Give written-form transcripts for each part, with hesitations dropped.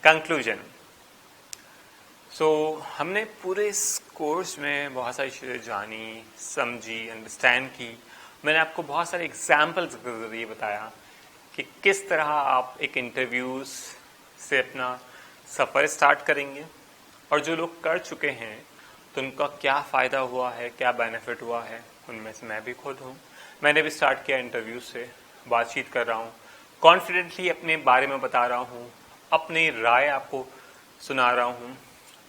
Conclusion. हमने पूरे इस कोर्स में बहुत सारी चीज़ें जानी, समझी, अंडरस्टैंड की। मैंने आपको बहुत सारे एग्जाम्पल्स के जरिए बताया कि किस तरह आप एक इंटरव्यूज से अपना सफ़र स्टार्ट करेंगे, और जो लोग कर चुके हैं तो उनका क्या फ़ायदा हुआ है, क्या बेनिफिट हुआ है। उनमें से मैं भी खुद हूँ। मैंने भी स्टार्ट किया इंटरव्यू से, बातचीत कर रहा हूँ, कॉन्फिडेंटली अपने बारे में बता रहा हूँ, अपनी राय आपको सुना रहा हूँ।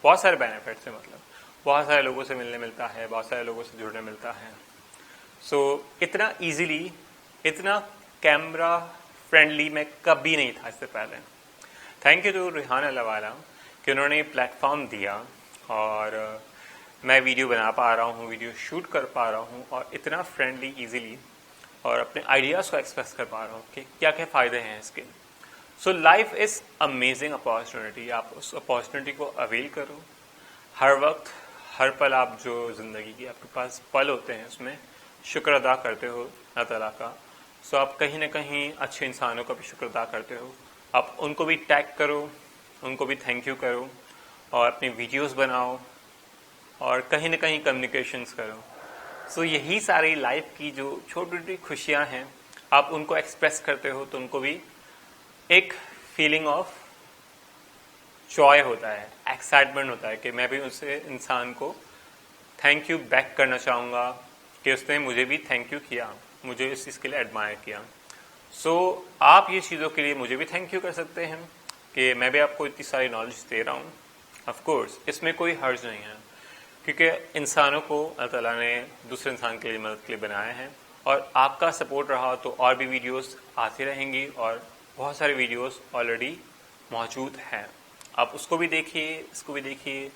बहुत सारे बेनिफिट्स हैं, मतलब बहुत सारे लोगों से मिलने मिलता है, बहुत सारे लोगों से जुड़ने मिलता है। इतना इजीली, इतना कैमरा फ्रेंडली मैं कभी नहीं था इससे पहले। थैंक यू टू रिहान अल्लाहवाला कि उन्होंने प्लेटफॉर्म दिया और मैं वीडियो बना पा रहा हूँ, वीडियो शूट कर पा रहा हूँ, और इतना फ्रेंडली, इजीली, और अपने आइडियाज़ को एक्सप्रेस कर पा रहा हूँ कि क्या क्या फ़ायदे हैं इसके। Life is amazing opportunity. आप उस अपॉर्चुनिटी को अवेल करो। हर वक्त, हर पल, आप जो ज़िंदगी की आपके पास पल होते हैं उसमें शुक्र अदा करते हो अल्लाह ताला का। आप कहीं ना कहीं अच्छे इंसानों का भी शुक्र अदा करते हो। आप उनको भी टैग करो, उनको भी थैंक यू करो, और अपनी वीडियोस बनाओ, और कहीं ना कहीं कम्युनिकेशंस करो। यही सारी लाइफ की जो छोटी छोटी खुशियाँ हैं, आप उनको एक्सप्रेस करते हो तो उनको भी एक फीलिंग ऑफ जॉय होता है, एक्साइटमेंट होता है कि मैं भी उससे इंसान को थैंक यू बैक करना चाहूँगा कि उसने मुझे भी थैंक यू किया, मुझे इस चीज़ के लिए एडमायर किया। आप ये चीज़ों के लिए मुझे भी थैंक यू कर सकते हैं कि मैं भी आपको इतनी सारी नॉलेज दे रहा हूँ। ऑफ कोर्स इसमें कोई हर्ज नहीं है, क्योंकि इंसानों को अल्लाह ताला ने दूसरे इंसान के लिए मदद के लिए बनाया है, और आपका सपोर्ट रहा तो और भी वीडियोस आती रहेंगी, और बहुत सारे वीडियोस ऑलरेडी मौजूद हैं। आप उसको भी देखिए, इसको भी देखिए,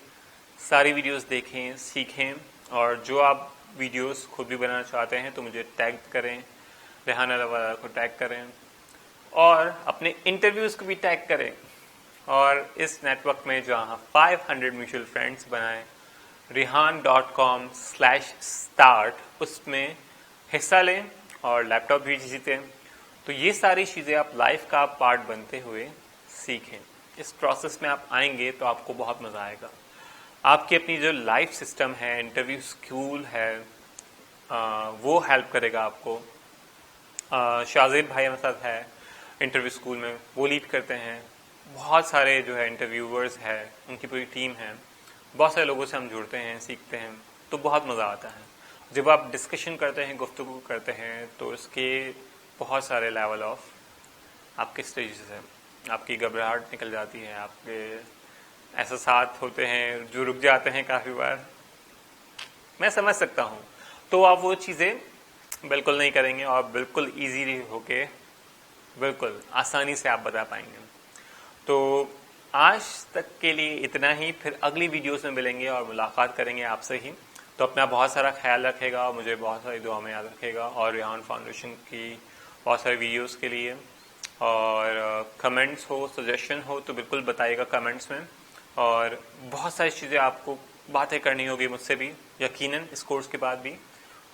सारी वीडियोस देखें, सीखें, और जो आप वीडियोस खुद भी बनाना चाहते हैं तो मुझे टैग करें, रेहान अल्लाहवाला को टैग करें, और अपने इंटरव्यूज़ को भी टैग करें, और इस नेटवर्क में जहाँ 500 म्यूचुअल फ्रेंड्स बनाएं, rehan.com/start, उसमें हिस्सा लें और लैपटॉप भी जीतें। तो ये सारी चीज़ें आप लाइफ का पार्ट बनते हुए सीखें। इस प्रोसेस में आप आएंगे तो आपको बहुत मज़ा आएगा। आपकी अपनी जो लाइफ सिस्टम है, इंटरव्यू स्कूल है, वो हेल्प करेगा आपको। शाजिद भाई हमारे साथ है इंटरव्यू स्कूल में, वो लीड करते हैं। बहुत सारे जो है इंटरव्यूवर्स हैं, उनकी पूरी टीम है। बहुत सारे लोगों से हम जुड़ते हैं, सीखते हैं, तो बहुत मज़ा आता है। जब आप डिस्कशन करते हैं, गुफ्तगू करते हैं, तो इसके बहुत सारे लेवल ऑफ आपके स्टेजेस हैं। आपकी घबराहट निकल जाती है, आपके एहसास होते हैं जो रुक जाते हैं काफ़ी बार, मैं समझ सकता हूँ। तो आप वो चीज़ें बिल्कुल नहीं करेंगे, और बिल्कुल ईजी होके बिल्कुल आसानी से आप बता पाएंगे। तो आज तक के लिए इतना ही। फिर अगली वीडियोस में मिलेंगे और मुलाकात करेंगे आपसे ही। तो अपना बहुत सारा ख्याल रखेगा, और मुझे बहुत सारी दुआ में याद रखेगा, और रेहान फाउंडेशन की बहुत सारी वीडियोस के लिए। और कमेंट्स हो, सजेशन हो तो बिल्कुल बताइएगा कमेंट्स में। और बहुत सारी चीज़ें आपको बातें करनी होगी मुझसे भी, यकीनन इस कोर्स के बाद भी,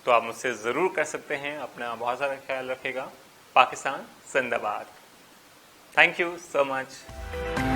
तो आप मुझसे ज़रूर कर सकते हैं। अपना बहुत सारा ख्याल रखेगा। पाकिस्तान जिंदाबाद। Thank you so much.